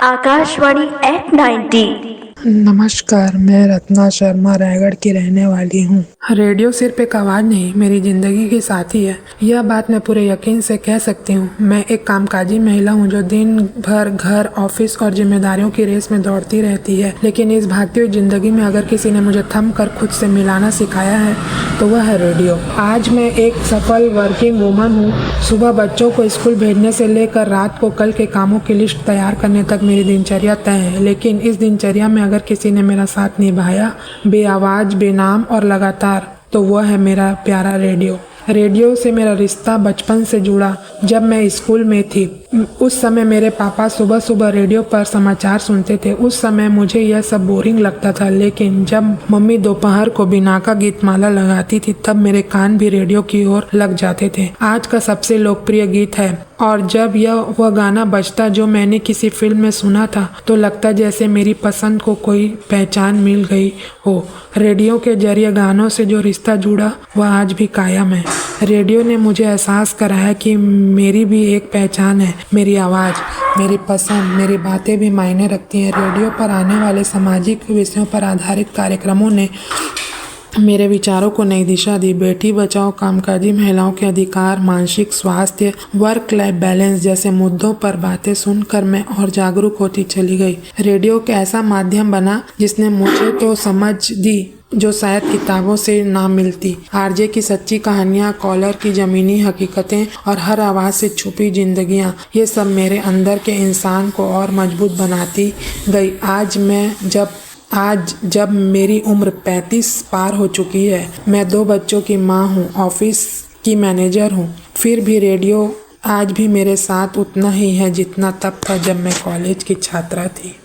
Akashvani eight 90। नमस्कार, मैं रत्ना शर्मा रायगढ़ की रहने वाली हूँ। रेडियो सिर्फ एक आवाज़ नहीं, मेरी ज़िंदगी की साथी है। यह बात मैं पूरे यकीन से कह सकती हूँ। मैं एक कामकाजी महिला हूँ जो दिन भर घर, ऑफिस और जिम्मेदारियों की रेस में दौड़ती रहती है, लेकिन इस भागती हुई ज़िंदगी में अगर किसी ने मुझे थम कर खुद से मिलाना सिखाया है तो वह है रेडियो। आज मैं एक सफल वर्किंग वूमन हूँ। सुबह बच्चों को स्कूल भेजने से लेकर रात को कल के कामों की लिस्ट तैयार करने तक मेरी दिनचर्या तय है, लेकिन इस दिनचर्या में अगर किसी ने मेरा साथ निभाया, बेआवाज़, बेनाम और लगातार, तो वह है मेरा प्यारा रेडियो। रेडियो से मेरा रिश्ता बचपन से जुड़ा। जब मैं स्कूल में थी उस समय मेरे पापा सुबह सुबह रेडियो पर समाचार सुनते थे। उस समय मुझे यह सब बोरिंग लगता था, लेकिन जब मम्मी दोपहर को बिना का गीतमाला लगाती थी तब मेरे कान भी रेडियो की ओर लग जाते थे। आज का सबसे लोकप्रिय गीत है, और जब वह गाना बजता जो मैंने किसी फिल्म में सुना था तो लगता जैसे मेरी पसंद को कोई पहचान मिल गई हो। रेडियो के जरिए गानों से जो रिश्ता जुड़ा वह आज भी कायम है। रेडियो ने मुझे एहसास कराया कि मेरी भी एक पहचान है, मेरी आवाज़, मेरी पसंद, मेरी बातें भी मायने रखती हैं। रेडियो पर आने वाले सामाजिक विषयों पर आधारित कार्यक्रमों ने मेरे विचारों को नई दिशा दी। बेटी बचाओ, कामकाजी महिलाओं के अधिकार, मानसिक स्वास्थ्य, वर्क लाइफ बैलेंस जैसे मुद्दों पर बातें सुनकर मैं और जागरूक होती चली गई। रेडियो एक ऐसा माध्यम बना जिसने मुझे तो समझ दी जो शायद किताबों से ना मिलती। आरजे की सच्ची कहानियाँ, कॉलर की ज़मीनी हकीकतें और हर आवाज़ से छुपी जिंदगियाँ, ये सब मेरे अंदर के इंसान को और मजबूत बनाती गई। आज जब मेरी उम्र 35 पार हो चुकी है, मैं 2 बच्चों की माँ हूँ, ऑफिस की मैनेजर हूँ, फिर भी रेडियो आज भी मेरे साथ उतना ही है जितना तब था जब मैं कॉलेज की छात्रा थी।